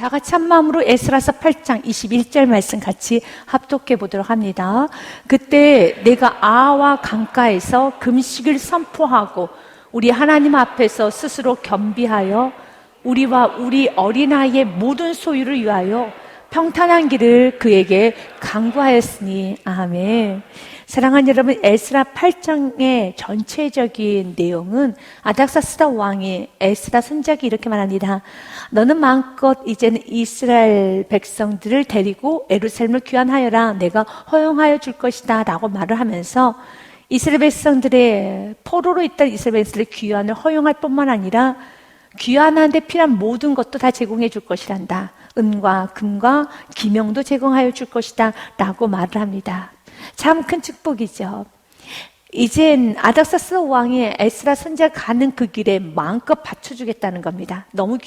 다 같이 한 마음으로 에스라서 8장 21절 말씀 같이 합독해 보도록 합니다. 그때 내가 아와 강가에서 금식을 선포하고 우리 하나님 앞에서 스스로 겸비하여 우리와 우리 어린아이의 모든 소유를 위하여 평탄한 길을 그에게 강구하였으니. 아멘. 사랑하는 여러분, 에스라 8장의 전체적인 내용은 아닥사스다 왕이 에스라 선지자에게 이렇게 말합니다. 너는 마음껏 이제는 이스라엘 백성들을 데리고 예루살렘을 귀환하여라. 내가 허용하여 줄 것이다 라고 말을 하면서 이스라엘 백성들의 포로로 있던 이스라엘 백성들의 귀환을 허용할 뿐만 아니라 귀환하는데 필요한 모든 것도 다 제공해 줄 것이란다. 은과 금과 기명도 제공하여 줄 것이다 라고 말을 합니다. 참 큰 축복이죠. 이젠 아닥사스 왕이 에스라 선지자가 가는 그 길에 마음껏 바쳐주겠다는 겁니다. 너무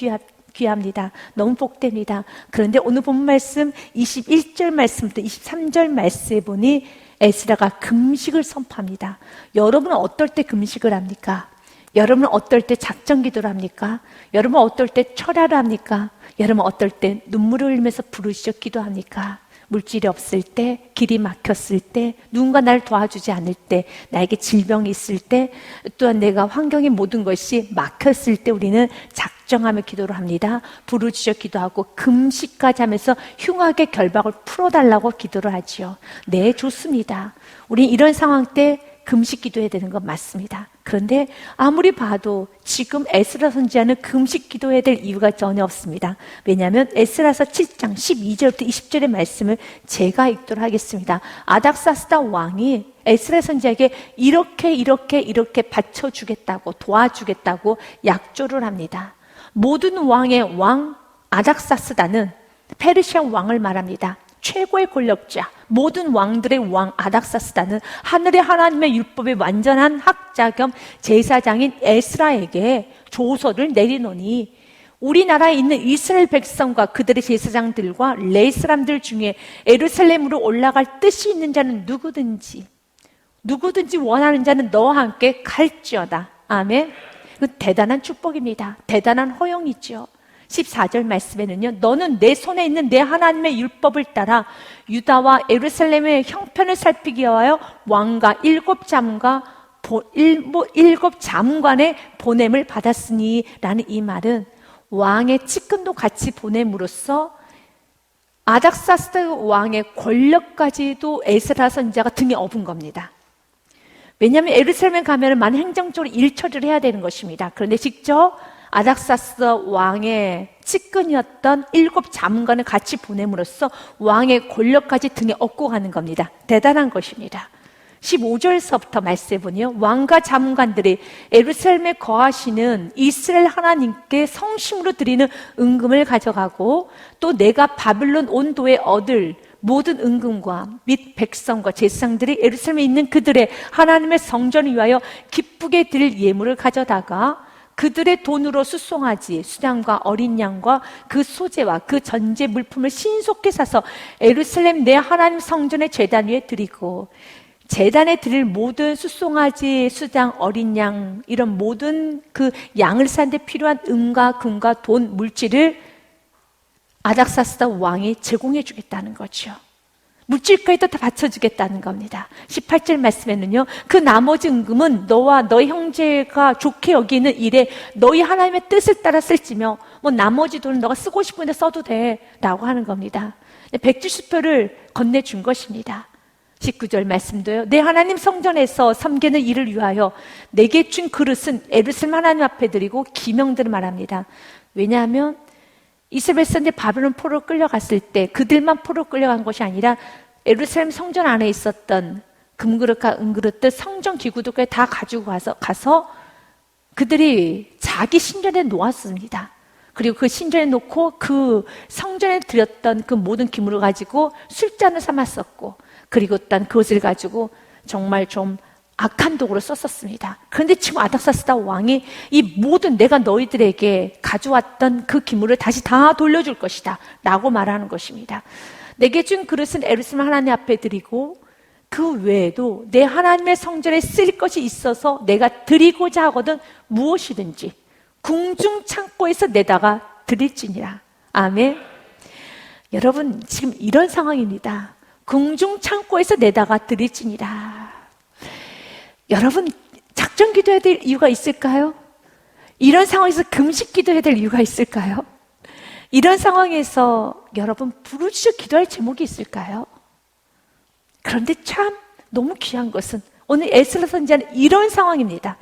귀합니다. 너무 복됩니다. 그런데 오늘 본 말씀 21절 말씀부터 23절 말씀에 보니 에스라가 금식을 선포합니다. 여러분은 어떨 때 금식을 합니까? 여러분은 어떨 때 작정 기도를 합니까? 여러분은 어떨 때 철야를 합니까? 여러분은 어떨 때 눈물을 흘리면서 부르시죠 기도합니까? 물질이 없을 때, 길이 막혔을 때, 누군가 나를 도와주지 않을 때, 나에게 질병이 있을 때, 또한 내가 환경의 모든 것이 막혔을 때 우리는 작정하며 기도를 합니다. 부르짖어 기도하고 금식까지 하면서 흉악의 결박을 풀어달라고 기도를 하지요. 네, 좋습니다. 우리 이런 상황 때 금식 기도해야 되는 건 맞습니다. 그런데 아무리 봐도 지금 에스라 선지자는 금식 기도해야 될 이유가 전혀 없습니다. 왜냐하면 에스라서 7장 12절부터 20절의 말씀을 제가 읽도록 하겠습니다. 아닥사스다 왕이 에스라 선지자에게 이렇게 바쳐주겠다고 도와주겠다고 약조를 합니다. 모든 왕의 왕 아닥사스다는 페르시아 왕을 말합니다. 최고의 권력자, 모든 왕들의 왕 아닥사스다는 하늘의 하나님의 율법의 완전한 학자 겸 제사장인 에스라에게 조서를 내리노니 우리나라에 있는 이스라엘 백성과 그들의 제사장들과 레위 사람들 중에 예루살렘으로 올라갈 뜻이 있는 자는 누구든지 원하는 자는 너와 함께 갈지어다. 아멘. 그 대단한 축복입니다. 대단한 허용이죠. 14절 말씀에는요, 너는 내 손에 있는 내 하나님의 율법을 따라 유다와 예루살렘의 형편을 살피기 위하여 왕과 일곱 자문관의 보냄을 받았으니 라는 이 말은 왕의 측근도 같이 보냄으로써 아닥사스다 왕의 권력까지도 에스라 선지자가 등에 업은 겁니다. 왜냐하면 예루살렘에 가면 많은 행정적으로 일 처리를 해야 되는 것입니다. 그런데 직접 아닥사스 왕의 측근이었던 일곱 자문관을 같이 보냄으로써 왕의 권력까지 등에 업고 가는 겁니다. 대단한 것입니다. 15절서부터 말씀해 보니요, 왕과 자문관들이 예루살렘에 거하시는 이스라엘 하나님께 성심으로 드리는 은금을 가져가고 또 내가 바빌론 온도에 얻을 모든 은금과 및 백성과 제사장들이 예루살렘에 있는 그들의 하나님의 성전을 위하여 기쁘게 드릴 예물을 가져다가 그들의 돈으로 수송아지, 수양과 어린 양과 그 소재와 그 전제 물품을 신속히 사서 예루살렘 내 하나님 성전의 제단 위에 드리고 제단에 드릴 모든 수송아지, 수양, 어린 양 이런 모든 그 양을 사는 데 필요한 은과 금과 돈, 물질을 아닥사스다 왕이 제공해 주겠다는 거죠. 물질까지도 다 바쳐주겠다는 겁니다. 18절 말씀에는요, 그 나머지 은금은 너와 너희 형제가 좋게 여기는 일에 너희 하나님의 뜻을 따라 쓸지며 뭐 나머지 돈은 너가 쓰고 싶은데 써도 돼 라고 하는 겁니다. 170표를 건네준 것입니다. 19절 말씀도요, 내 하나님 성전에서 섬기는 일을 위하여 내게 준 그릇은 예루살렘 하나님 앞에 드리고 기명들을 말합니다. 왜냐하면 이스라엘 백성들이 바벨론 포로로 끌려갔을 때 그들만 포로로 끌려간 것이 아니라 예루살렘 성전 안에 있었던 금그릇과 은그릇들, 성전 기구들까지 다 가지고 가서 그들이 자기 신전에 놓았습니다. 그리고 그 신전에 놓고 그 성전에 드렸던 그 모든 기물을 가지고 술잔을 삼았었고, 그리고 또 그것을 가지고 정말 좀 악한 도구로 썼었습니다. 그런데 지금 아닥사스다 왕이 이 모든 내가 너희들에게 가져왔던 그 기물을 다시 다 돌려줄 것이다 라고 말하는 것입니다. 내게 준 그릇은 예루살렘 하나님 앞에 드리고 그 외에도 내 하나님의 성전에 쓸 것이 있어서 내가 드리고자 하거든 무엇이든지 궁중 창고에서 내다가 드릴지니라. 아멘. 여러분, 지금 이런 상황입니다. 궁중 창고에서 내다가 들이지니라. 여러분, 작전 기도해야 될 이유가 있을까요? 이런 상황에서 금식 기도해야 될 이유가 있을까요? 이런 상황에서 여러분 부르짖어 기도할 제목이 있을까요? 그런데 참 너무 귀한 것은 오늘 에스라 선지자는 이런 상황입니다.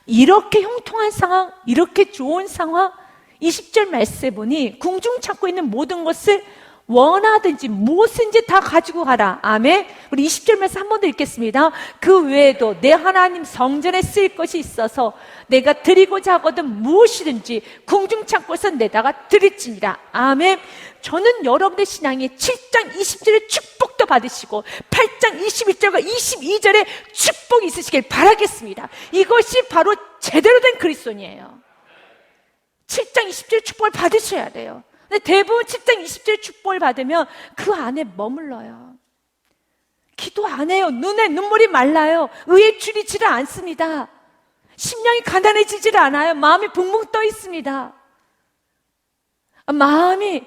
이렇게 형통한 상황, 이렇게 좋은 상황, 20절 말씀에 보니 궁중 찾고 있는 모든 것을 원하든지 무엇인지 다 가지고 가라. 아멘. 우리 20절 말씀 한 번 더 읽겠습니다. 그 외에도 내 하나님 성전에 쓰일 것이 있어서 내가 드리고자 하거든 무엇이든지 궁중 창고에서 내다가 드릴지니라. 아멘. 저는 여러분의 신앙이 7장 20절의 축복도 받으시고 8장 21절과 22절의 축복이 있으시길 바라겠습니다. 이것이 바로 제대로 된 그리스도인이에요. 7장 20절의 축복을 받으셔야 돼요. 근데 대부분 7장 20절의 축복을 받으면 그 안에 머물러요. 기도 안 해요. 눈에 눈물이 말라요. 의에 줄이지를 않습니다. 심령이 가난해지지를 않아요. 마음이 붕붕 떠 있습니다. 마음이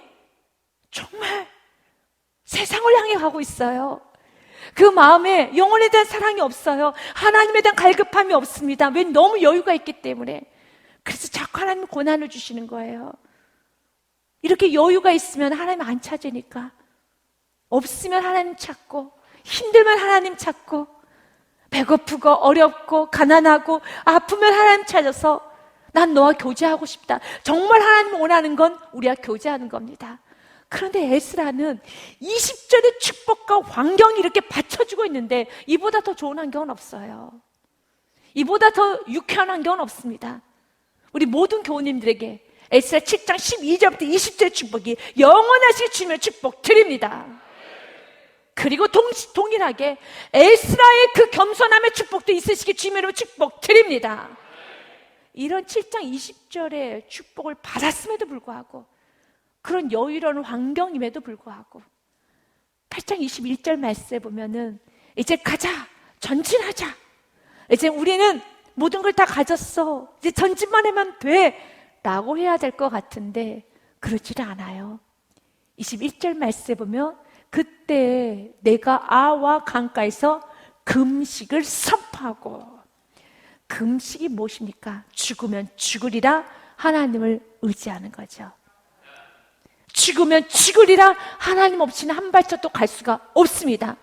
정말 세상을 향해 가고 있어요. 그 마음에 영혼에 대한 사랑이 없어요. 하나님에 대한 갈급함이 없습니다. 왜? 너무 여유가 있기 때문에. 그래서 자꾸 하나님 고난을 주시는 거예요. 이렇게 여유가 있으면 하나님 안 찾으니까, 없으면 하나님 찾고, 힘들면 하나님 찾고, 배고프고 어렵고 가난하고 아프면 하나님 찾아서 난 너와 교제하고 싶다. 정말 하나님 원하는 건 우리가 교제하는 겁니다. 그런데 에스라는 20절의 축복과 환경이 이렇게 받쳐주고 있는데 이보다 더 좋은 환경은 없어요. 이보다 더 유쾌한 환경은 없습니다. 우리 모든 교우님들에게 에스라 7장 12절부터 20절의 축복이 영원하신 주님의 축복 드립니다. 그리고 동일하게 에스라의 그 겸손함의 축복도 있으시기 주님의 축복 드립니다. 이런 7장 20절의 축복을 받았음에도 불구하고, 그런 여유로운 환경임에도 불구하고 8장 21절 말씀에 보면은 이제 가자, 전진하자, 이제 우리는 모든 걸 다 가졌어, 이제 전진만 하면 돼 라고 해야 될 것 같은데 그렇지는 않아요. 21절 말씀에 보면 그때 내가 아와 강가에서 금식을 선포하고, 금식이 무엇입니까? 죽으면 죽으리라 하나님을 의지하는 거죠. 죽으면 죽으리라 하나님 없이는 한 발짝도 갈 수가 없습니다.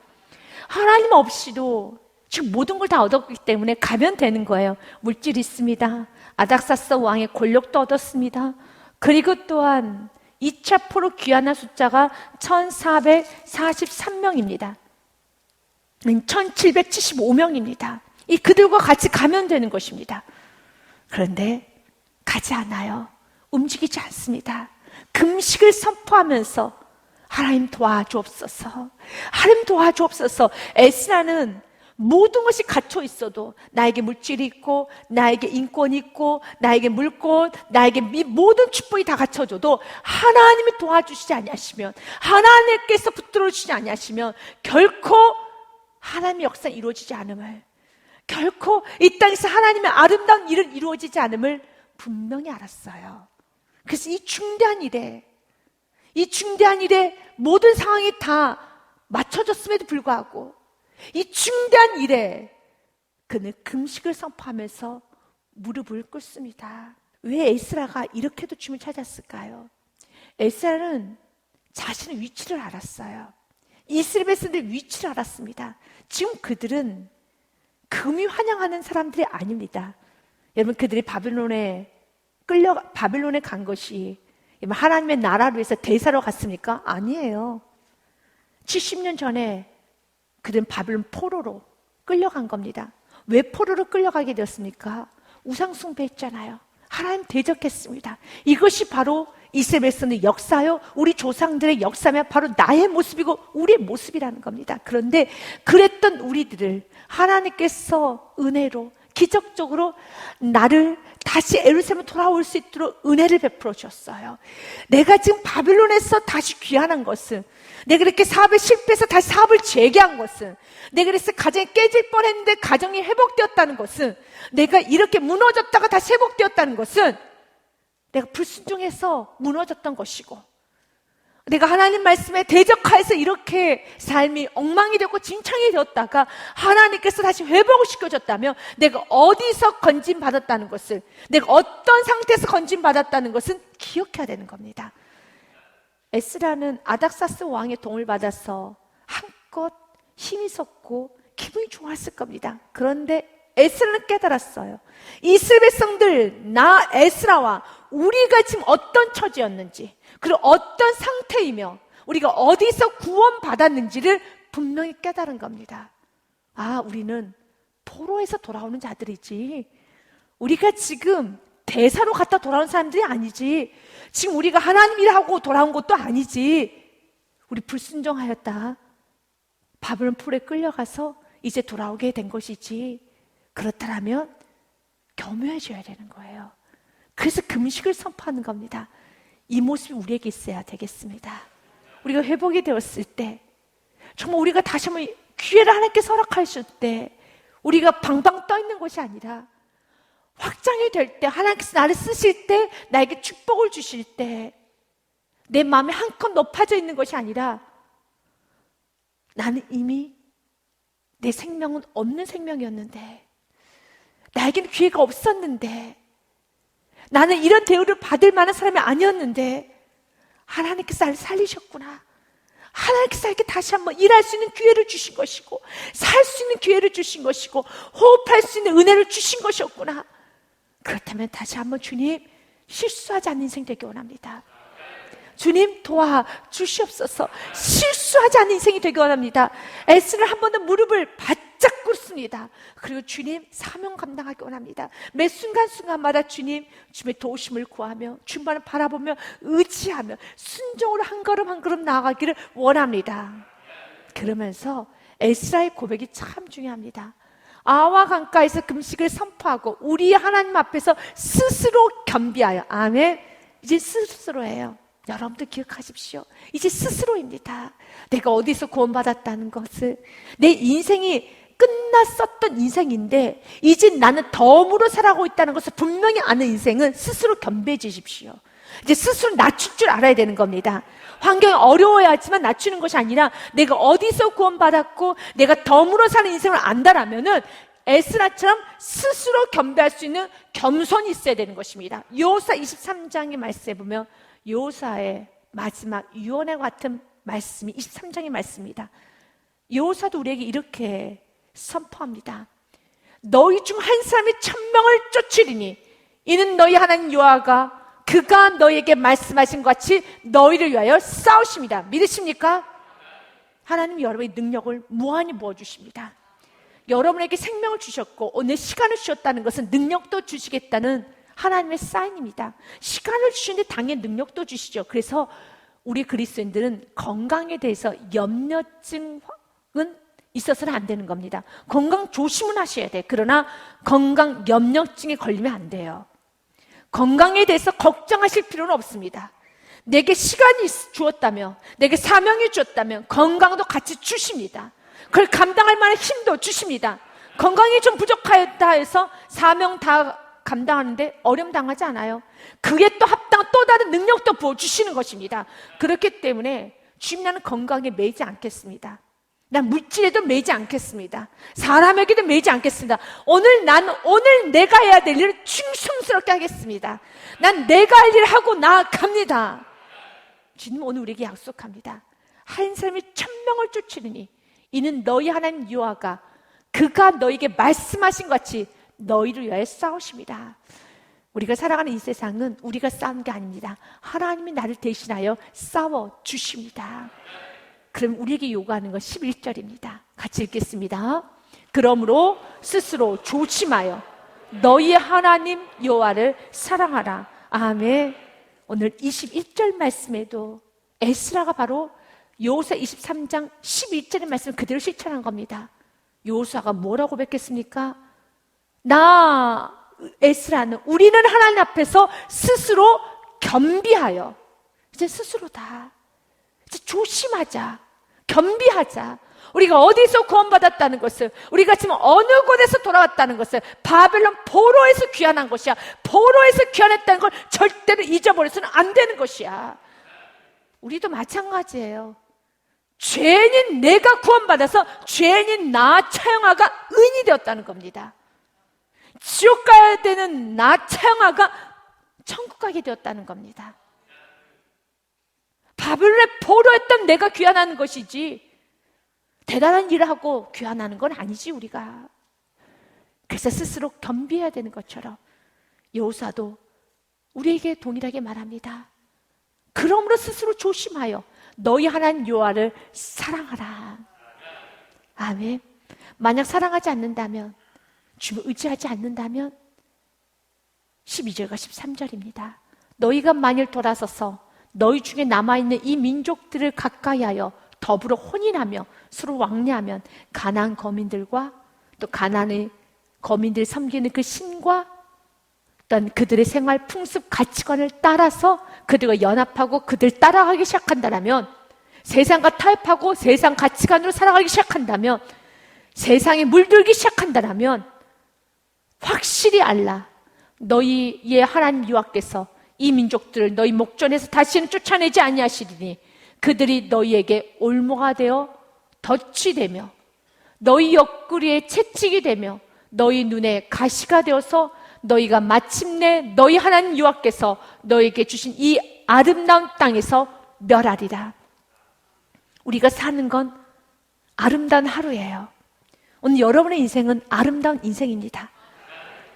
하나님 없이도 지금 모든 걸 다 얻었기 때문에 가면 되는 거예요. 물질이 있습니다. 아닥사스 왕의 권력도 얻었습니다. 그리고 또한 2차 포로 귀환한 숫자가 1443명입니다. 1775명입니다. 이 그들과 같이 가면 되는 것입니다. 그런데 가지 않아요. 움직이지 않습니다. 금식을 선포하면서 하나님 도와주옵소서, 하나님 도와주옵소서. 에스라는 모든 것이 갇혀 있어도, 나에게 물질이 있고 나에게 인권이 있고 나에게 물권, 나에게 모든 축복이 다 갖춰져도 하나님이 도와주시지 아니하시면, 하나님께서 붙들어 주시지 아니하시면 결코 하나님의 역사가 이루어지지 않음을, 결코 이 땅에서 하나님의 아름다운 일은 이루어지지 않음을 분명히 알았어요. 그래서 이 중대한 일에 모든 상황이 다 맞춰졌음에도 불구하고 이 중대한 일에 그는 금식을 선포하면서 무릎을 꿇습니다. 왜 에스라가 이렇게도 주님을 찾았을까요? 에스라는 자신의 위치를 알았어요. 이스라엘 백성들의 위치를 알았습니다. 지금 그들은 금이 환영하는 사람들이 아닙니다. 여러분, 그들이 바빌론에 간 것이 하나님의 나라를 위해서 대사로 갔습니까? 아니에요. 70년 전에 그들은 바빌론 포로로 끌려간 겁니다. 왜 포로로 끌려가게 되었습니까? 우상 숭배했잖아요. 하나님 대적했습니다. 이것이 바로 이스라엘 백성의 역사요, 우리 조상들의 역사면 바로 나의 모습이고 우리의 모습이라는 겁니다. 그런데 그랬던 우리들을 하나님께서 은혜로 기적적으로 나를 다시 예루살렘으로 돌아올 수 있도록 은혜를 베풀어 주셨어요. 내가 지금 바빌론에서 다시 귀환한 것은, 내가 이렇게 사업에 실패해서 다시 사업을 재개한 것은, 내가 그래서 가정이 깨질 뻔했는데 가정이 회복되었다는 것은, 내가 이렇게 무너졌다가 다시 회복되었다는 것은 내가 불순종해서 무너졌던 것이고, 내가 하나님 말씀에 대적하여서 이렇게 삶이 엉망이 되고 진창이 되었다가 하나님께서 다시 회복을 시켜줬다면 내가 어디서 건진받았다는 것을, 내가 어떤 상태에서 건진받았다는 것은 기억해야 되는 겁니다. 에스라는 아닥사스 왕의 도움을 받아서 한껏 힘이 섰고 기분이 좋았을 겁니다. 그런데 에스라는 깨달았어요. 이스라엘 백성들, 나 에스라와 우리가 지금 어떤 처지였는지, 그리고 어떤 상태이며 우리가 어디서 구원받았는지를 분명히 깨달은 겁니다. 아, 우리는 포로에서 돌아오는 자들이지, 우리가 지금 대사로 갔다 돌아온 사람들이 아니지, 지금 우리가 하나님 일하고 돌아온 것도 아니지, 우리 불순종하였다 바벨론 포로에 끌려가서 이제 돌아오게 된 것이지. 그렇다면 겸허해져야 되는 거예요. 그래서 금식을 선포하는 겁니다. 이 모습이 우리에게 있어야 되겠습니다. 우리가 회복이 되었을 때, 정말 우리가 다시 한번 기회를 하나님께서 허락하실 때, 우리가 방방 떠 있는 것이 아니라 확장이 될 때, 하나님께서 나를 쓰실 때, 나에게 축복을 주실 때, 내 마음이 한껏 높아져 있는 것이 아니라 나는 이미 내 생명은 없는 생명이었는데, 나에게는 기회가 없었는데, 나는 이런 대우를 받을 만한 사람이 아니었는데 하나님께서 나를 살리셨구나. 하나님께서 나에게 다시 한번 일할 수 있는 기회를 주신 것이고, 살 수 있는 기회를 주신 것이고, 호흡할 수 있는 은혜를 주신 것이었구나. 그렇다면 다시 한번 주님, 실수하지 않는 인생 되기 원합니다. 주님 도와 주시옵소서. 실수하지 않는 인생이 되기 원합니다. 에스를 한 번 더 무릎을 바짝 꿇습니다. 그리고 주님 사명 감당하기 원합니다. 매 순간순간마다 주님의 도우심을 구하며 주님만을 바라보며 의지하며 순종으로 한 걸음 한 걸음 나아가기를 원합니다. 그러면서 에스라의 고백이 참 중요합니다. 아와 강가에서 금식을 선포하고 우리 하나님 앞에서 스스로 겸비하여. 아멘. 이제 스스로예요. 여러분들 기억하십시오. 이제 스스로입니다. 내가 어디서 구원받았다는 것을, 내 인생이 끝났었던 인생인데 이제 나는 덤으로 살아가고 있다는 것을 분명히 아는 인생은 스스로 겸비해지십시오. 이제 스스로 낮출 줄 알아야 되는 겁니다. 환경이 어려워야 하지만 낮추는 것이 아니라 내가 어디서 구원받았고 내가 덤으로 사는 인생을 안다라면은 에스라처럼 스스로 겸비할 수 있는 겸손이 있어야 되는 것입니다. 여호수아 23장의 말씀에 보면 여호수아의 마지막 유언과 같은 말씀이 23장의 말씀입니다. 여호수아도 우리에게 이렇게 선포합니다. 너희 중 한 사람이 1000명을 쫓으리니 이는 너희 하나님 여호와가 그가 너희에게 말씀하신 것 같이 너희를 위하여 싸우십니다. 믿으십니까? 하나님이 여러분의 능력을 무한히 부어주십니다. 여러분에게 생명을 주셨고 오늘 시간을 주셨다는 것은 능력도 주시겠다는 하나님의 사인입니다. 시간을 주시는데 당연히 능력도 주시죠. 그래서 우리 그리스도인들은 건강에 대해서 염려증은 있어서는 안 되는 겁니다. 건강 조심은 하셔야 돼. 그러나 건강 염려증에 걸리면 안 돼요. 건강에 대해서 걱정하실 필요는 없습니다. 내게 시간이 주었다면, 내게 사명이 주었다면 건강도 같이 주십니다. 그걸 감당할 만한 힘도 주십니다. 건강이 좀 부족하였다 해서 사명 다 감당하는데 어려움 당하지 않아요. 그게 또 합당한 또 다른 능력도 부어주시는 것입니다. 그렇기 때문에 주님, 나는 건강에 매이지 않겠습니다. 난 물질에도 매이지 않겠습니다. 사람에게도 매이지 않겠습니다. 오늘 내가 해야 될 일을 충성스럽게 하겠습니다. 난 내가 할 일을 하고 나아갑니다. 주님 오늘 우리에게 약속합니다. 한 사람이 1000명을 쫓으리니 이는 너희 하나님 여호와가 그가 너에게 말씀하신 것 같이 너희를 위하여 싸우십니다. 우리가 살아가는 이 세상은 우리가 싸우는 게 아닙니다. 하나님이 나를 대신하여 싸워주십니다. 그럼 우리에게 요구하는 건 11절입니다. 같이 읽겠습니다. 그러므로 스스로 조심하여 너희의 하나님 여호와를 사랑하라. 아멘. 오늘 21절 말씀에도 에스라가 바로 여호수아 23장 11절의 말씀을 그대로 실천한 겁니다. 여호수아가 뭐라고 고백했습니까? 나 에스라는 우리는 하나님 앞에서 스스로 겸비하여, 이제 스스로다. 이제 조심하자. 겸비하자. 우리가 어디서 구원받았다는 것을, 우리가 지금 어느 곳에서 돌아왔다는 것을, 바벨론 포로에서 귀환한 것이야. 포로에서 귀환했다는 걸 절대로 잊어버려서는 안 되는 것이야. 우리도 마찬가지예요. 죄인인 내가 구원받아서 죄인인 나 차영아가 의인이 되었다는 겁니다. 지옥 가야 되는 나 차영아가 천국 가게 되었다는 겁니다. 바벨론의 포로였던 내가 귀환하는 것이지 대단한 일을 하고 귀환하는 건 아니지 우리가. 그래서 스스로 겸비해야 되는 것처럼 여호수아도 우리에게 동일하게 말합니다. 그러므로 스스로 조심하여 너희 하나님 여호와를 사랑하라. 아멘. 만약 사랑하지 않는다면, 주를 의지하지 않는다면 12절과 13절입니다. 너희가 만일 돌아서서 너희 중에 남아있는 이 민족들을 가까이하여 더불어 혼인하며 서로 왕래하면 가나안 거민들과 또 가나안의 거민들이 섬기는 그 신과 어떤 그들의 생활 풍습 가치관을 따라서 그들과 연합하고 그들 따라가기 시작한다면, 세상과 타협하고 세상 가치관으로 살아가기 시작한다면, 세상에 물들기 시작한다면 확실히 알라. 너희의 하나님 여호와께서 이 민족들을 너희 목전에서 다시는 쫓아내지 아니하시리니 그들이 너희에게 올무가 되어 덫이 되며 너희 옆구리에 채찍이 되며 너희 눈에 가시가 되어서 너희가 마침내 너희 하나님 여호와께서 너희에게 주신 이 아름다운 땅에서 멸하리라. 우리가 사는 건 아름다운 하루예요. 오늘 여러분의 인생은 아름다운 인생입니다.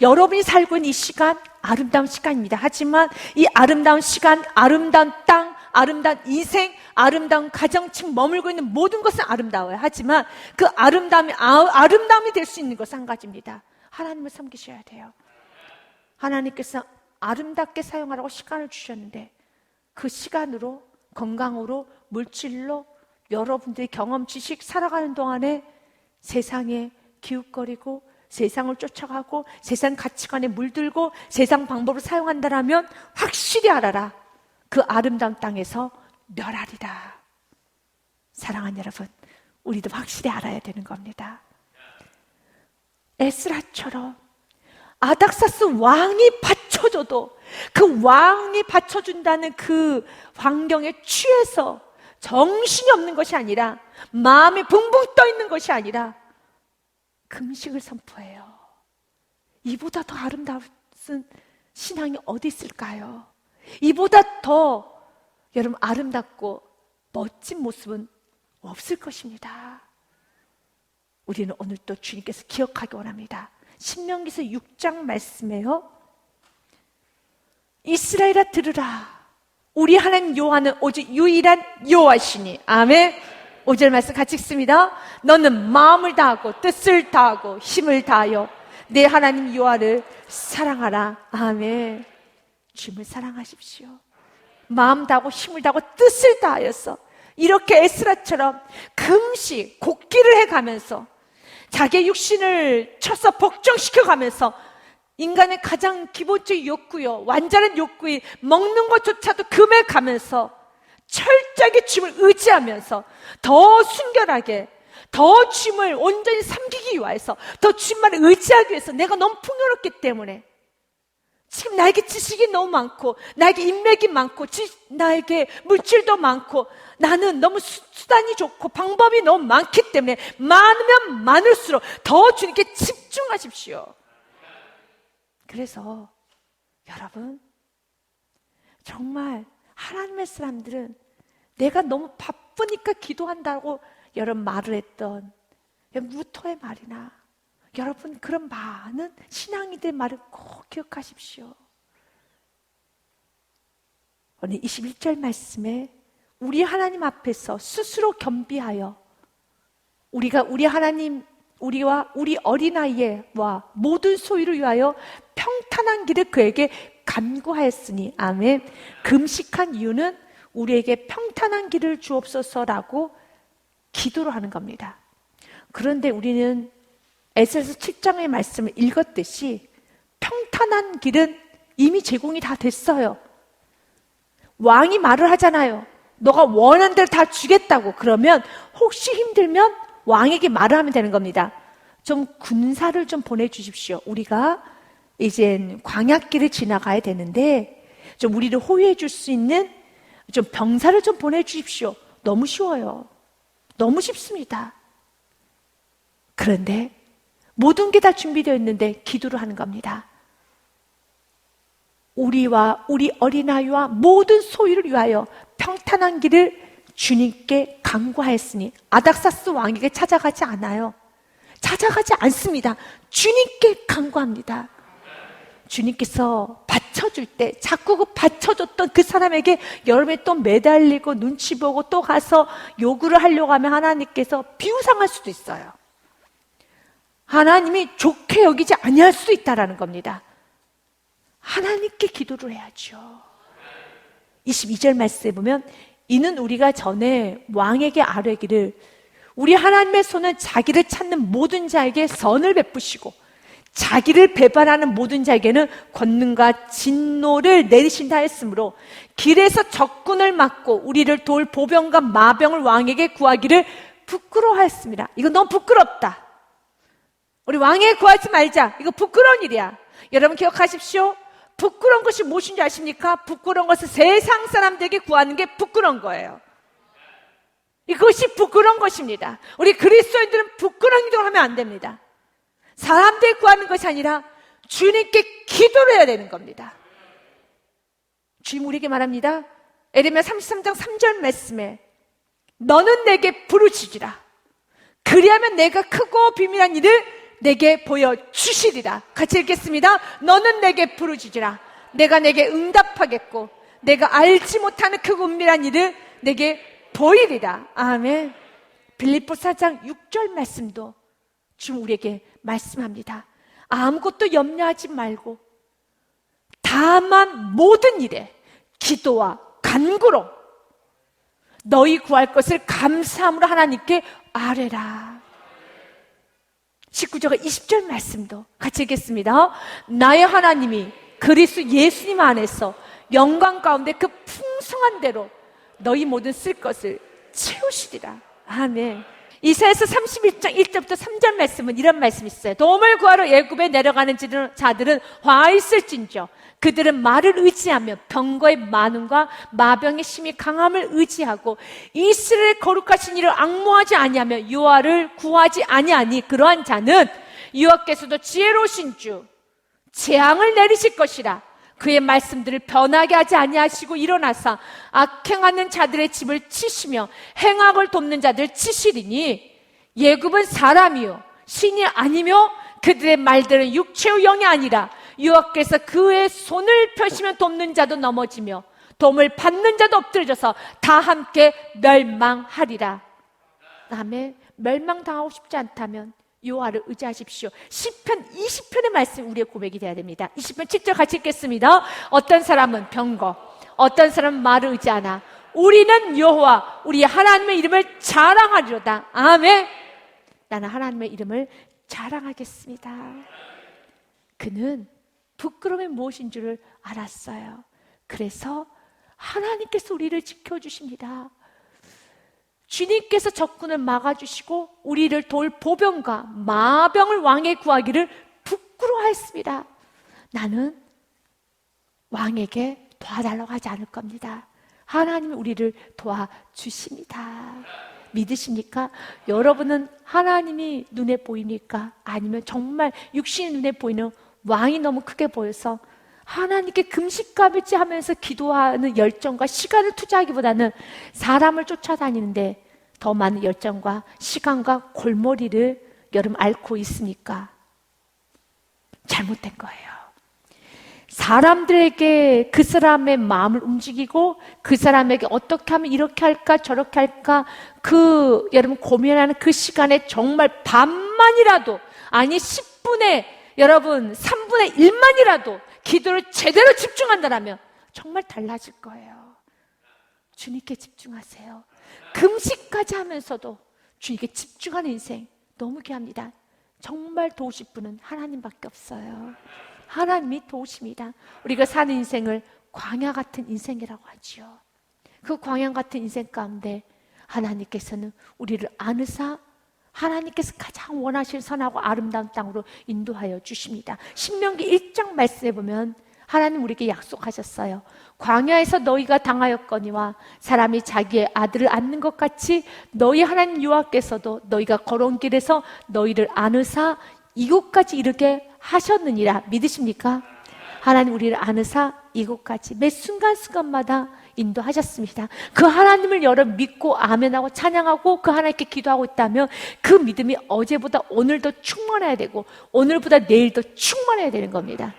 여러분이 살고 있는 이 시간 아름다운 시간입니다. 하지만 이 아름다운 시간, 아름다운 땅, 아름다운 인생, 아름다운 가정층 머물고 있는 모든 것은 아름다워요. 하지만 그 아름다움이 될 수 있는 것은 한 가지입니다. 하나님을 섬기셔야 돼요. 하나님께서 아름답게 사용하라고 시간을 주셨는데 그 시간으로, 건강으로, 물질로 여러분들의 경험, 지식 살아가는 동안에 세상에 기웃거리고 세상을 쫓아가고 세상 가치관에 물들고 세상 방법을 사용한다라면 확실히 알아라. 그 아름다운 땅에서 멸하리라. 사랑하는 여러분, 우리도 확실히 알아야 되는 겁니다. 에스라처럼 아닥사스 왕이 받쳐줘도 그 왕이 받쳐준다는 그 환경에 취해서 정신이 없는 것이 아니라, 마음이 붕붕 떠 있는 것이 아니라 금식을 선포해요. 이보다 더 아름다운 신앙이 어디 있을까요? 이보다 더 여러분 아름답고 멋진 모습은 없을 것입니다. 우리는 오늘 또 주님께서 기억하기 원합니다. 신명기서 6장 말씀에요. 이스라엘아 들으라. 우리 하나님 여호와는 오직 유일한 여호와시니. 아멘. 5절 말씀 같이 읽습니다. 너는 마음을 다하고 뜻을 다하고 힘을 다하여 내 하나님 여호와를 사랑하라. 아멘. 주님을 사랑하십시오. 마음 다하고 힘을 다하고 뜻을 다하여서 이렇게 에스라처럼 금식, 곡기를 해가면서 자기의 육신을 쳐서 복종시켜가면서 인간의 가장 기본적인 욕구요, 완전한 욕구인 먹는 것조차도 금해가면서 철저하게 주님을 의지하면서 더 순결하게, 더 주님을 온전히 섬기기 위해서, 더 주님만을 의지하기 위해서 내가 너무 풍요롭기 때문에 지금 나에게 지식이 너무 많고 나에게 인맥이 많고 나에게 물질도 많고 나는 너무 수단이 좋고 방법이 너무 많기 때문에 많으면 많을수록 더 주님께 집중하십시오. 그래서 여러분, 정말 하나님의 사람들은 내가 너무 바쁘니까 기도한다고 여러분 말을 했던 무토의 말이나 여러분 그런 많은 신앙이들 말을 꼭 기억하십시오. 오늘 21절 말씀에 우리 하나님 앞에서 스스로 겸비하여 우리 하나님, 우리와 우리 어린아이와 모든 소유를 위하여 평탄한 길을 그에게 간구하였으니. 아멘. 금식한 이유는 우리에게 평탄한 길을 주옵소서라고 기도를 하는 겁니다. 그런데 우리는 에스라서 7장의 말씀을 읽었듯이 평탄한 길은 이미 제공이 다 됐어요. 왕이 말을 하잖아요. 너가 원하는 대로 다 주겠다고. 그러면 혹시 힘들면 왕에게 말을 하면 되는 겁니다. 좀 군사를 좀 보내주십시오. 우리가 이젠 광야길을 지나가야 되는데 좀 우리를 호위해 줄 수 있는 좀 병사를 좀 보내주십시오. 너무 쉬워요. 너무 쉽습니다. 그런데 모든 게 다 준비되어 있는데 기도를 하는 겁니다. 우리와 우리 어린아이와 모든 소유를 위하여 평탄한 길을 주님께 간구하였으니 아닥사스 왕에게 찾아가지 않아요. 찾아가지 않습니다. 주님께 간구합니다. 주님께서 받쳐줄 때 자꾸 그 받쳐줬던 그 사람에게 여름에 또 매달리고 눈치 보고 또 가서 요구를 하려고 하면 하나님께서 비우상할 수도 있어요. 하나님이 좋게 여기지 아니할 수도 있다라는 겁니다. 하나님께 기도를 해야죠. 22절 말씀에 보면 이는 우리가 전에 왕에게 아뢰기를 우리 하나님의 손은 자기를 찾는 모든 자에게 선을 베푸시고 자기를 배반하는 모든 자에게는 권능과 진노를 내리신다 했으므로 길에서 적군을 막고 우리를 도울 보병과 마병을 왕에게 구하기를 부끄러워하였습니다. 이거 너무 부끄럽다. 우리 왕에게 구하지 말자. 이거 부끄러운 일이야. 여러분 기억하십시오. 부끄러운 것이 무엇인지 아십니까? 부끄러운 것은 세상 사람들에게 구하는 게 부끄러운 거예요. 이것이 부끄러운 것입니다. 우리 그리스도인들은 부끄러운 기도를 하면 안 됩니다. 사람들에게 구하는 것이 아니라 주님께 기도를 해야 되는 겁니다. 주님 우리에게 말합니다. 에레미야 33장 3절 말씀에 너는 내게 부르짖으라. 그리하면 내가 크고 비밀한 일을 내게 보여주시리라. 같이 읽겠습니다. 너는 내게 부르짖으라. 내가 내게 응답하겠고 내가 알지 못하는 크고 은밀한 일을 내게 보이리라. 아멘. 빌립보 4장 6절 말씀도 주님 우리에게 말씀합니다. 아무것도 염려하지 말고 다만 모든 일에 기도와 간구로 너희 구할 것을 감사함으로 하나님께 아뢰라. 19절과 20절 말씀도 같이 읽겠습니다. 나의 하나님이 그리스도 예수님 안에서 영광 가운데 그 풍성한 대로 너희 모든 쓸 것을 채우시리라. 아멘. 이사야서 31장 1절부터 3절 말씀은 이런 말씀이 있어요. 도움을 구하러 애굽에 내려가는 자들은 화 있을진저 그들은 말을 의지하며 병거의 많음과 마병의 심히 강함을 의지하고 이스라엘 거룩하신 이를 앙모하지 아니하며 여호와를 구하지 아니하니 그러한 자는 여호와께서도 지혜로우신 주 재앙을 내리실 것이라. 그의 말씀들을 변하게 하지 아니하시고 일어나사 악행하는 자들의 집을 치시며 행악을 돕는 자들 치시리니 예굽은 사람이요 신이 아니며 그들의 말들은 육체의 영이 아니라 여호와께서 그의 손을 펴시면 돕는 자도 넘어지며 도움을 받는 자도 엎드려져서 다 함께 멸망하리라. 아멘. 멸망당하고 싶지 않다면 여호와를 의지하십시오. 시편 20편의 말씀 우리의 고백이 되어야 됩니다. 20편 7절 같이 읽겠습니다. 어떤 사람은 병거, 어떤 사람은 말을 의지하나 우리는 여호와 우리 하나님의 이름을 자랑하리로다. 아멘. 나는 하나님의 이름을 자랑하겠습니다. 그는 부끄러움이 무엇인 줄을 알았어요. 그래서 하나님께서 우리를 지켜주십니다. 주님께서 적군을 막아주시고 우리를 도울 보병과 마병을 왕에 구하기를 부끄러워했습니다. 나는 왕에게 도와달라고 하지 않을 겁니다. 하나님이 우리를 도와주십니다. 믿으십니까? 여러분은 하나님이 눈에 보입니까? 아니면 정말 육신이 눈에 보이는 왕이 너무 크게 보여서 하나님께 금식감일지 하면서 기도하는 열정과 시간을 투자하기보다는 사람을 쫓아다니는데 더 많은 열정과 시간과 골머리를 여러분 앓고 있습니까? 잘못된 거예요. 사람들에게 그 사람의 마음을 움직이고 그 사람에게 어떻게 하면 이렇게 할까 저렇게 할까 그 여러분 고민하는 그 시간에 정말 반만이라도 아니 10분의 여러분 3분의 1만이라도 기도를 제대로 집중한다면 정말 달라질 거예요. 주님께 집중하세요. 금식까지 하면서도 주님께 집중하는 인생 너무 귀합니다. 정말 도우실 분은 하나님밖에 없어요. 하나님이 도우십니다. 우리가 사는 인생을 광야 같은 인생이라고 하지요. 그 광야 같은 인생 가운데 하나님께서는 우리를 안으사 하나님께서 가장 원하실 선하고 아름다운 땅으로 인도하여 주십니다. 신명기 1장 말씀에 보면 하나님 우리에게 약속하셨어요. 광야에서 너희가 당하였거니와 사람이 자기의 아들을 안는 것 같이 너희 하나님 여호와께서도 너희가 걸어온 길에서 너희를 안으사 이곳까지 이르게 하셨느니라. 믿으십니까? 하나님 우리를 안으사 이곳까지 매 순간순간마다 인도하셨습니다. 그 하나님을 여러분 믿고 아멘하고 찬양하고 그 하나님께 기도하고 있다면 그 믿음이 어제보다 오늘 더 충만해야 되고 오늘보다 내일 더 충만해야 되는 겁니다.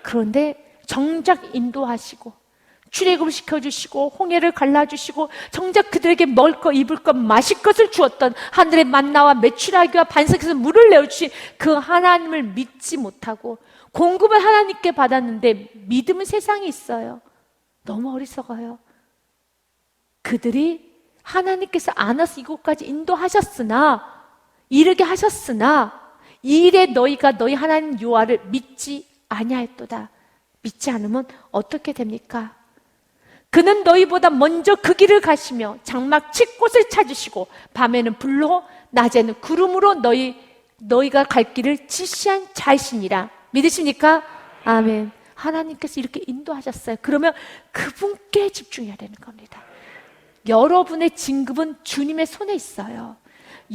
그런데 정작 인도하시고 출애굽을 시켜주시고 홍해를 갈라주시고 정작 그들에게 먹을 것 입을 것 마실 것을 주었던 하늘의 만나와 메추라기와 반석에서 물을 내어주신 그 하나님을 믿지 못하고 공급을 하나님께 받았는데 믿음은 세상에 있어요. 너무 어리석어요. 그들이 하나님께서 안아서 이곳까지 인도하셨으나 이르게 하셨으나 이 일에 너희가 너희 하나님 여호와를 믿지 아니하였도다. 믿지 않으면 어떻게 됩니까? 그는 너희보다 먼저 그 길을 가시며 장막 칠 곳을 찾으시고 밤에는 불로 낮에는 구름으로 너희가 갈 길을 지시한 자이시니라. 믿으십니까? 아멘. 하나님께서 이렇게 인도하셨어요. 그러면 그분께 집중해야 되는 겁니다. 여러분의 진급은 주님의 손에 있어요.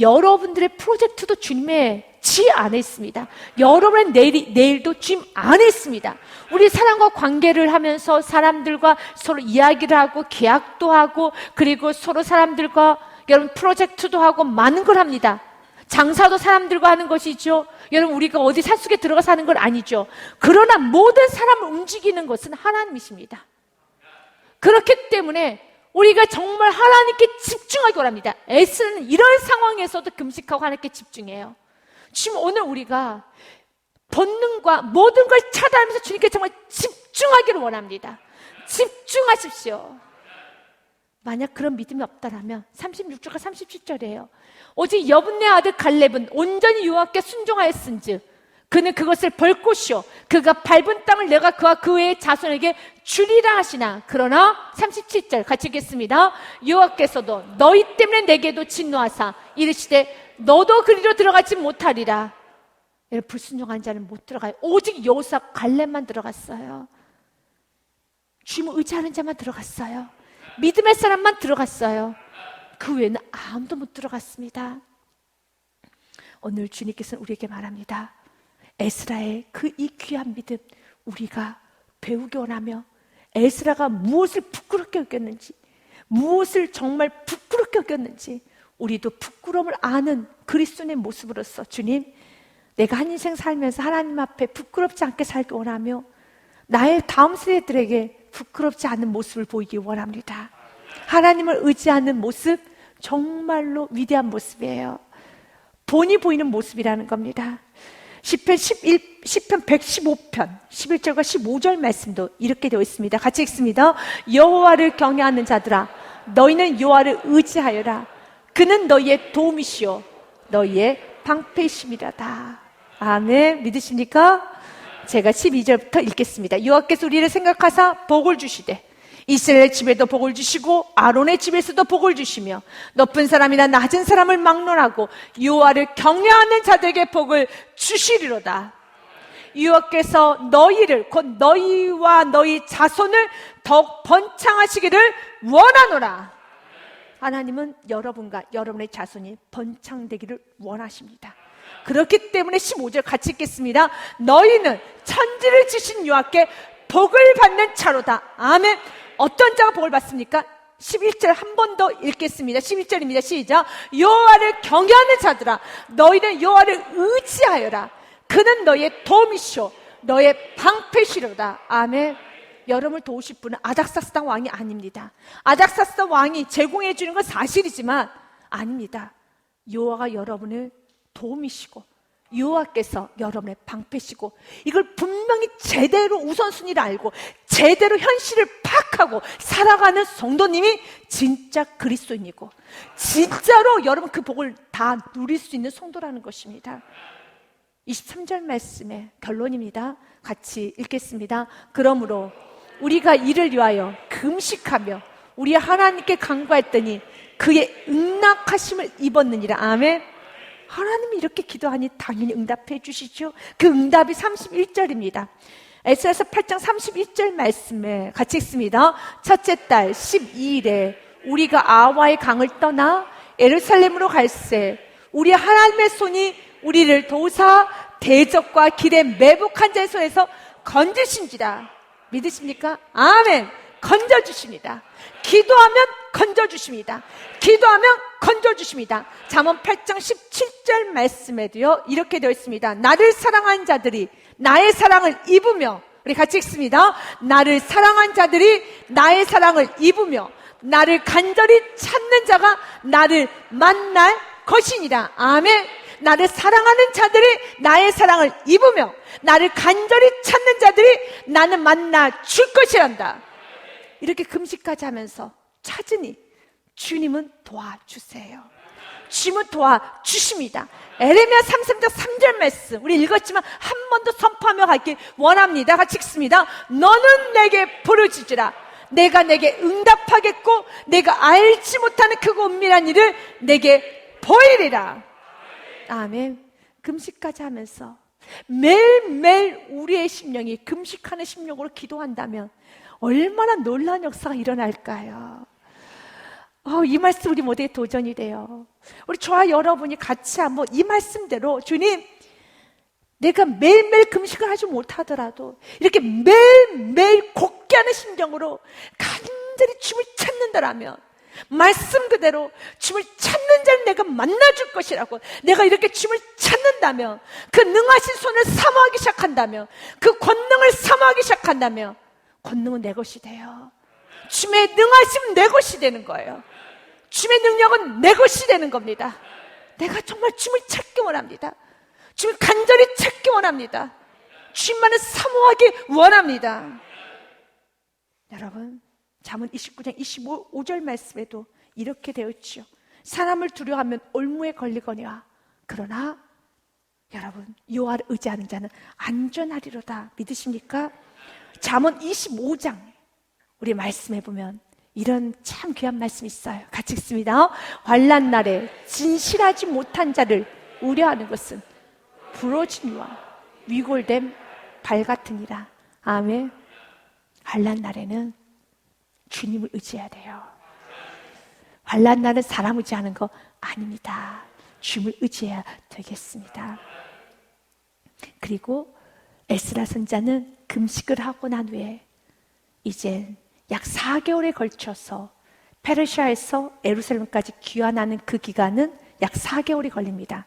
여러분들의 프로젝트도 주님의 지 안에 있습니다. 여러분의 내일도 주님 안에 있습니다. 우리 사람과 관계를 하면서 사람들과 서로 이야기를 하고 계약도 하고 그리고 서로 사람들과 여러분 프로젝트도 하고 많은 걸 합니다. 장사도 사람들과 하는 것이죠. 여러분 우리가 어디 산속에 들어가서 하는 건 아니죠. 그러나 모든 사람을 움직이는 것은 하나님이십니다. 그렇기 때문에 우리가 정말 하나님께 집중하기 원합니다. 에스는 이런 상황에서도 금식하고 하나님께 집중해요. 지금 오늘 우리가 본능과 모든 걸 차단하면서 주님께 정말 집중하기를 원합니다. 집중하십시오. 만약 그런 믿음이 없다라면 36절과 37절이에요. 오직 여분네 아들 갈렙은 온전히 여호와께 순종하였은즉 그는 그것을 벌 곳이요 그가 밟은 땅을 내가 그와 그 외의 자손에게 주리라 하시나. 그러나 37절 같이 읽겠습니다. 여호와께서도 너희 때문에 내게도 진노하사 이르시되 너도 그리로 들어가지 못하리라. 여러분 불순종한 자는 못 들어가요. 오직 여호수아 갈렙만 들어갔어요. 주님을 의지하는 자만 들어갔어요. 믿음의 사람만 들어갔어요. 그 외에는 아무도 못 들어갔습니다. 오늘 주님께서는 우리에게 말합니다. 에스라의 그 이 귀한 믿음 우리가 배우기 원하며 에스라가 무엇을 부끄럽게 여겼는지 무엇을 정말 부끄럽게 여겼는지 우리도 부끄러움을 아는 그리스도인의 모습으로서 주님 내가 한 인생 살면서 하나님 앞에 부끄럽지 않게 살기 원하며 나의 다음 세대들에게 부끄럽지 않은 모습을 보이기 원합니다. 하나님을 의지하는 모습 정말로 위대한 모습이에요. 본이 보이는 모습이라는 겁니다. 시편 115편 11절과 15절 말씀도 이렇게 되어 있습니다. 같이 읽습니다. 여호와를 경외하는 자들아 너희는 여호와를 의지하여라. 그는 너희의 도움이시오 너희의 방패이심이라다. 아멘. 믿으십니까? 제가 12절부터 읽겠습니다. 여호와께서 우리를 생각하사 복을 주시되 이스라엘 집에도 복을 주시고 아론의 집에서도 복을 주시며 높은 사람이나 낮은 사람을 막론하고 여호와를 경외하는 자들에게 복을 주시리로다. 여호와께서 너희를 곧 너희와 너희 자손을 더욱 번창하시기를 원하노라. 하나님은 여러분과 여러분의 자손이 번창되기를 원하십니다. 그렇기 때문에 15절 같이 읽겠습니다. 너희는 천지를 지신 여호와께 복을 받는 자로다. 아멘. 어떤 자가 복을 받습니까? 11절 한 번 더 읽겠습니다. 11절입니다. 시작. 여호와를 경외하는 자들아 너희는 여호와를 의지하여라. 그는 너희의 도움이시오 너의 방패시로다. 아멘. 여러분을 도우실 분은 아닥사스당 왕이 아닙니다. 아닥사스당 왕이 제공해 주는 건 사실이지만 아닙니다. 여호와가 여러분을 도움이시고 여호와께서 여러분의 방패시고 이걸 분명히 제대로 우선순위를 알고 제대로 현실을 파악하고 살아가는 성도님이 진짜 그리스도인이고 진짜로 여러분 그 복을 다 누릴 수 있는 성도라는 것입니다. 23절 말씀의 결론입니다. 같이 읽겠습니다. 그러므로 우리가 이를 위하여 금식하며 우리 하나님께 간구했더니 그의 응낙하심을 입었느니라. 아멘. 하나님이 이렇게 기도하니 당연히 응답해 주시죠. 그 응답이 31절입니다. 에스라서 8장 31절 말씀에 같이 읽습니다. 첫째 달 12일에 우리가 아와의 강을 떠나 예루살렘으로 갈새 우리 하나님의 손이 우리를 도우사 대적과 길에 매복한 자의 손에서 건지신지라. 믿으십니까? 아멘. 건져주십니다. 기도하면 건져주십니다. 기도하면 건져주십니다. 잠언 8장 17절 말씀에도요 이렇게 되어 있습니다. 나를 사랑한 자들이 나의 사랑을 입으며, 우리 같이 읽습니다. 나를 사랑한 자들이 나의 사랑을 입으며 나를 간절히 찾는 자가 나를 만날 것이니라. 아멘. 나를 사랑하는 자들이 나의 사랑을 입으며 나를 간절히 찾는 자들이 나는 만나 줄 것이란다. 이렇게 금식까지 하면서 찾으니 주님은 도와주세요. 주님은 도와주십니다. 에레미야 33장 3절 말씀 우리 읽었지만 한 번 더 선포하며 가길 원합니다. 같이 읽습니다. 너는 내게 부르짖으라. 내가 내게 응답하겠고 내가 알지 못하는 크고 은밀한 일을 내게 보이리라. 아멘. 금식까지 하면서 매일매일 우리의 심령이 금식하는 심령으로 기도한다면 얼마나 놀라운 역사가 일어날까요? 이 말씀 우리 모두에 도전이 돼요. 우리 저와 여러분이 같이 한번 이 말씀대로 주님, 내가 매일매일 금식을 하지 못하더라도 이렇게 매일매일 곱게 하는 심정으로 간절히 주님을 찾는다라면 말씀 그대로 주님을 찾는 자를 내가 만나줄 것이라고, 내가 이렇게 주님을 찾는다면, 그 능하신 손을 사모하기 시작한다면, 그 권능을 사모하기 시작한다면 권능은 내 것이 돼요. 주님의 능하심은 내 것이 되는 거예요. 주님의 능력은 내 것이 되는 겁니다. 내가 정말 주님을 찾기 원합니다. 주님을 간절히 찾기 원합니다. 주님만을 사모하기 원합니다. 여러분, 잠언 29장 25절 말씀에도 이렇게 되어 있죠. 사람을 두려워하면 올무에 걸리거니와 그러나 여러분 여호와를 의지하는 자는 안전하리로다. 믿으십니까? 잠언 25장 우리 말씀해 보면 이런 참 귀한 말씀이 있어요. 같이 읽습니다. 환난 날에 진실하지 못한 자를 우려하는 것은 부러짐과 위골됨 발 같으니라. 아멘. 환난 날에는 주님을 의지해야 돼요. 환난 날은 사람 의지하는 거 아닙니다. 주님을 의지해야 되겠습니다. 그리고 에스라 선자는 금식을 하고 난 후에 이제 약 4개월에 걸쳐서 페르시아에서 예루살렘까지 귀환하는 그 기간은 약 4개월이 걸립니다.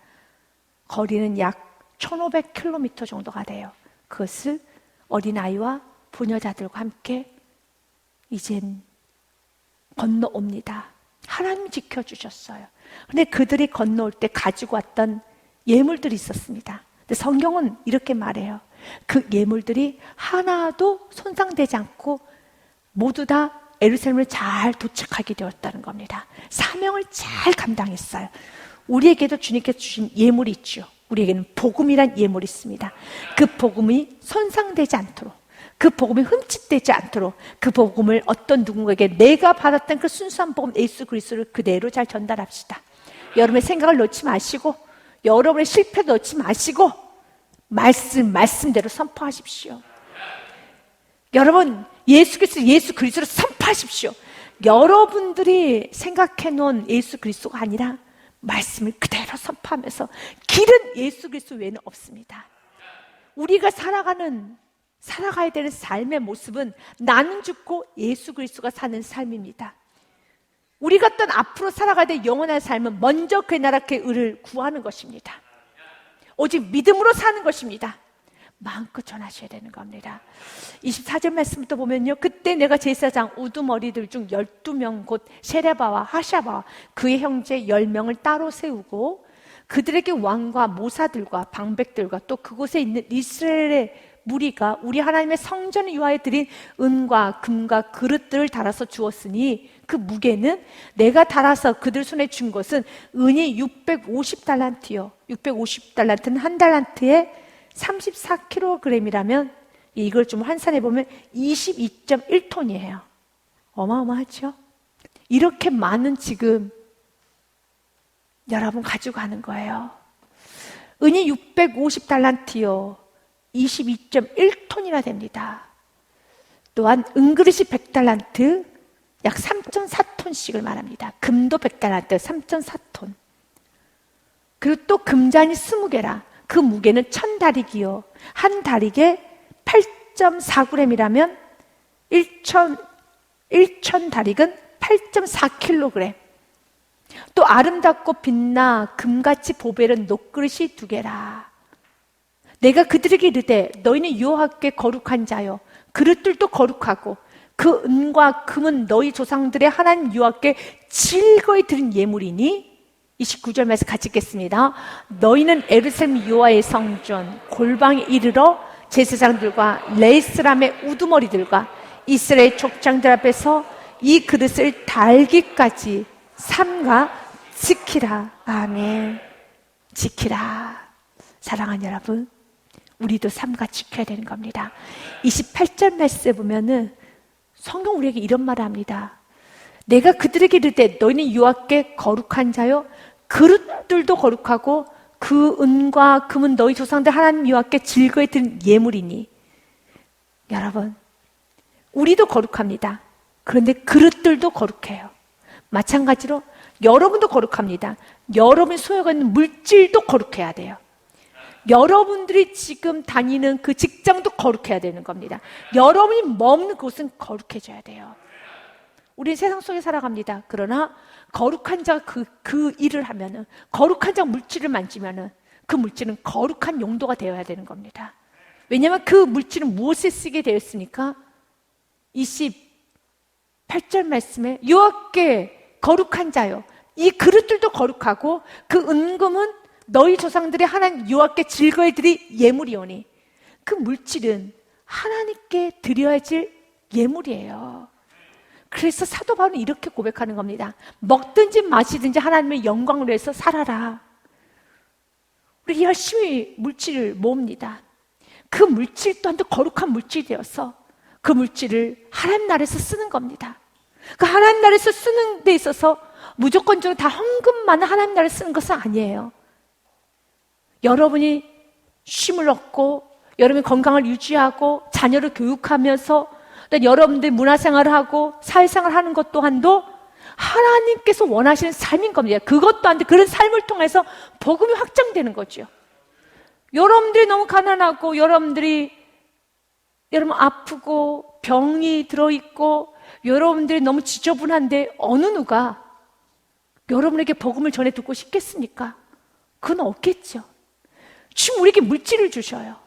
거리는 약 1500km 정도가 돼요. 그것을 어린아이와 부녀자들과 함께 이젠 건너옵니다. 하나님이 지켜주셨어요. 근데 그들이 건너올 때 가지고 왔던 예물들이 있었습니다. 근데 성경은 이렇게 말해요. 그 예물들이 하나도 손상되지 않고 모두 다 예루살렘을 잘 도착하게 되었다는 겁니다. 사명을 잘 감당했어요. 우리에게도 주님께서 주신 예물이 있죠. 우리에게는 복음이란 예물이 있습니다. 그 복음이 손상되지 않도록, 그 복음이 흠칫되지 않도록, 그 복음을 어떤 누군가에게 내가 받았던 그 순수한 복음 예수 그리스도를 그대로 잘 전달합시다. 여러분의 생각을 넣지 마시고, 여러분의 실패도 넣지 마시고, 말씀대로 선포하십시오. 여러분, 예수 그리스도를 선포하십시오. 여러분들이 생각해 놓은 예수 그리스도가 아니라 말씀을 그대로 선포하면서, 길은 예수 그리스도 외에는 없습니다. 우리가 살아가야 되는 삶의 모습은 나는 죽고 예수 그리스도가 사는 삶입니다. 우리가 어떤 앞으로 살아가야 될 영원한 삶은 먼저 그의 나라 그의 의를 구하는 것입니다. 오직 믿음으로 사는 것입니다. 마음껏 전하셔야 되는 겁니다. 24절 말씀부터 보면요, 그때 내가 제사장 우두머리들 중 12명 곧 세레바와 하샤바와 그의 형제 10명을 따로 세우고 그들에게 왕과 모사들과 방백들과 또 그곳에 있는 이스라엘의 무리가 우리 하나님의 성전을 위하여 드린 은과 금과 그릇들을 달아서 주었으니 그 무게는 내가 달아서 그들 손에 준 것은 은이 650달란트요. 650달란트는 한 달란트에 34kg이라면 이걸 좀 환산해 보면 22.1톤이에요. 어마어마하죠? 이렇게 많은 지금 여러분 가지고 가는 거예요. 은이 650달란트요. 22.1톤이나 됩니다. 또한 은그릇이 100달란트, 약 3.4톤씩을 말합니다. 금도 100달란트, 3.4톤. 그리고 또 금잔이 20개라. 그 무게는 1000다릭이요. 한 다릭에 8.4g이라면 1,000다릭은 8.4kg. 또 아름답고 빛나 금같이 보배른 녹그릇이 2개라. 내가 그들에게 이르되 너희는 여호와께 거룩한 자요 그릇들도 거룩하고 그 은과 금은 너희 조상들의 하나님 여호와께 즐거이 드린 예물이니 29절 말씀 같이 읽겠습니다. 너희는 예루살렘 여호와의 성전 골방에 이르러 제사장들과 레이스람의 우두머리들과 이스라엘 족장들 앞에서 이 그릇을 달기까지 삼가 지키라. 아멘. 지키라. 사랑하는 여러분, 우리도 삼가 지켜야 되는 겁니다. 28절 말씀에 보면은 성경 우리에게 이런 말을 합니다. 내가 그들에게 이르되 너희는 여호와께 거룩한 자요 그릇들도 거룩하고 그 은과 금은 너희 조상들 하나님 여호와께 즐거이 드린 예물이니. 여러분, 우리도 거룩합니다. 그런데 그릇들도 거룩해요. 마찬가지로 여러분도 거룩합니다. 여러분이 소유가 있는 물질도 거룩해야 돼요. 여러분들이 지금 다니는 그 직장도 거룩해야 되는 겁니다. 여러분이 머무는 곳은 거룩해져야 돼요. 우리 세상 속에 살아갑니다. 그러나 거룩한 자가 그 일을 하면은, 거룩한 자가 물질을 만지면은 그 물질은 거룩한 용도가 되어야 되는 겁니다. 왜냐하면 그 물질은 무엇에 쓰게 되었습니까? 28절 말씀에 여호와께 거룩한 자요 이 그릇들도 거룩하고 그 은금은 너희 조상들의 하나님 여호와께 즐거이 드릴 예물이오니. 그 물질은 하나님께 드려야 질 예물이에요. 그래서 사도 바울은 이렇게 고백하는 겁니다. 먹든지 마시든지 하나님의 영광을 위해서 살아라. 우리 열심히 물질을 모읍니다. 그 물질 또한 또 거룩한 물질이 되어서 그 물질을 하나님 나라에서 쓰는 겁니다. 그 하나님 나라에서 쓰는 데 있어서 무조건적으로 다 헌금만 하나님 나라에 쓰는 것은 아니에요. 여러분이 쉼을 얻고 여러분이 건강을 유지하고 자녀를 교육하면서 여러분들이 문화생활을 하고 사회생활을 하는 것 또한도 하나님께서 원하시는 삶인 겁니다. 그것 또한 그런 삶을 통해서 복음이 확장되는 거죠. 여러분들이 너무 가난하고 여러분 아프고 병이 들어있고 여러분들이 너무 지저분한데 어느 누가 여러분에게 복음을 전해 듣고 싶겠습니까? 그건 없겠죠. 지금 우리에게 물질을 주셔요.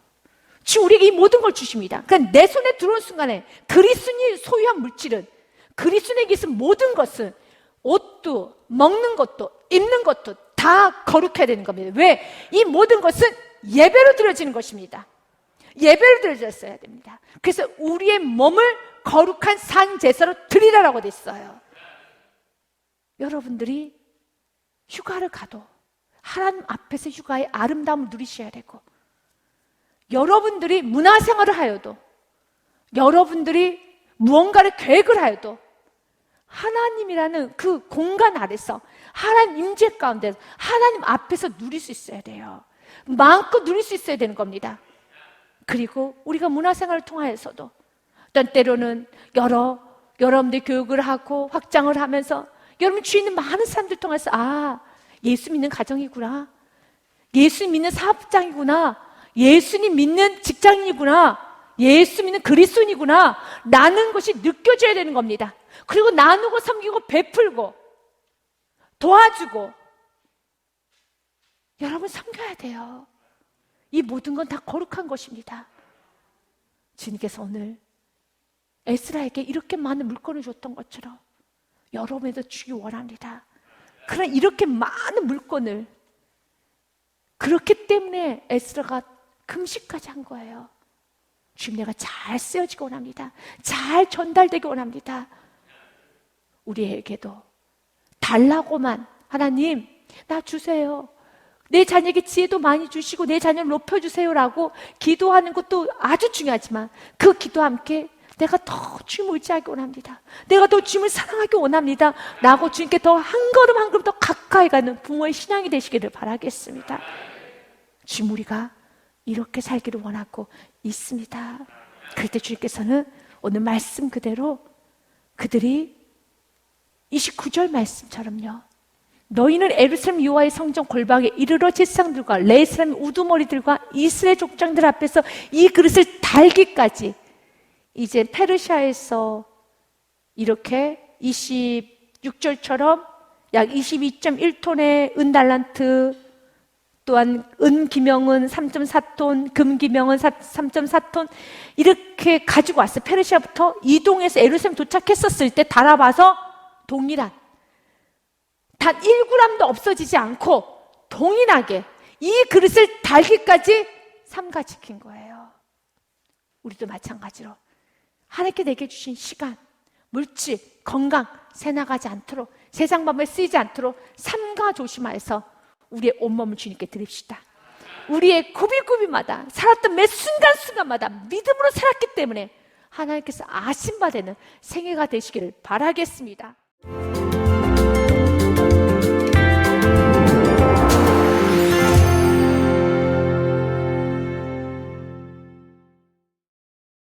지금 우리에게 이 모든 걸 주십니다. 그러니까 내 손에 들어온 순간에 그리스도인이 소유한 물질은, 그리스도인에게 있는 모든 것은, 옷도 먹는 것도 입는 것도 다 거룩해야 되는 겁니다. 왜? 이 모든 것은 예배로 드려지는 것입니다. 예배로 드려졌어야 됩니다. 그래서 우리의 몸을 거룩한 산 제사로 드리라라고 됐어요. 여러분들이 휴가를 가도 하나님 앞에서 휴가의 아름다움을 누리셔야 되고, 여러분들이 문화생활을 하여도, 여러분들이 무언가를 계획을 하여도 하나님이라는 그 공간 아래서, 하나님 임재 가운데서 하나님 앞에서 누릴 수 있어야 돼요. 마음껏 누릴 수 있어야 되는 겁니다. 그리고 우리가 문화생활을 통하여서도 어떤 때로는 여러분들 교육을 하고 확장을 하면서 여러분 주위 있는 많은 사람들 통해서 예수 믿는 가정이구나, 예수 믿는 사업장이구나, 예수님 믿는 직장인이구나, 예수 믿는 그리스도인이구나 라는 것이 느껴져야 되는 겁니다. 그리고 나누고 섬기고 베풀고 도와주고 여러분 섬겨야 돼요. 이 모든 건 다 거룩한 것입니다. 주님께서 오늘 에스라에게 이렇게 많은 물건을 줬던 것처럼 여러분에도 주기 원합니다. 그러나 이렇게 많은 물건을, 그렇기 때문에 에스라가 금식까지 한 거예요. 주님, 내가 잘 쓰여지기 원합니다. 잘 전달되기 원합니다. 우리에게도 달라고만, 하나님 나 주세요, 내 자녀에게 지혜도 많이 주시고 내 자녀를 높여주세요라고 기도하는 것도 아주 중요하지만, 그 기도와 함께 내가 더 주님을 의지하기 원합니다, 내가 더 주님을 사랑하기 원합니다 라고 주님께 더 한 걸음 한 걸음 더 가까이 가는 부모의 신앙이 되시기를 바라겠습니다. 주님, 우리가 이렇게 살기를 원하고 있습니다. 그럴 때 주님께서는 오늘 말씀 그대로 그들이 29절 말씀처럼요, 너희는 예루살렘 여호와의 성전 골방에 이르러 제사장들과 레위 사람 우두머리들과 이스라엘 족장들 앞에서 이 그릇을 달기까지, 이제 페르시아에서 이렇게 26절처럼 약 22.1톤의 은달란트, 또한 은기명은 3.4톤, 금기명은 3.4톤 이렇게 가지고 왔어요. 페르시아부터 이동해서 예루살렘 도착했었을 때 달아봐서 동일한, 단 1g도 없어지지 않고 동일하게 이 그릇을 달기까지 삼가지킨 거예요. 우리도 마찬가지로 하나님께 내게 주신 시간, 물질, 건강 새나가지 않도록, 세상 법에 쓰이지 않도록 삼가 조심하여서 우리의 온몸을 주님께 드립시다. 우리의 구비구비마다 살았던 매 순간순간마다 믿음으로 살았기 때문에 하나님께서 아신 바 되는 생애가 되시기를 바라겠습니다.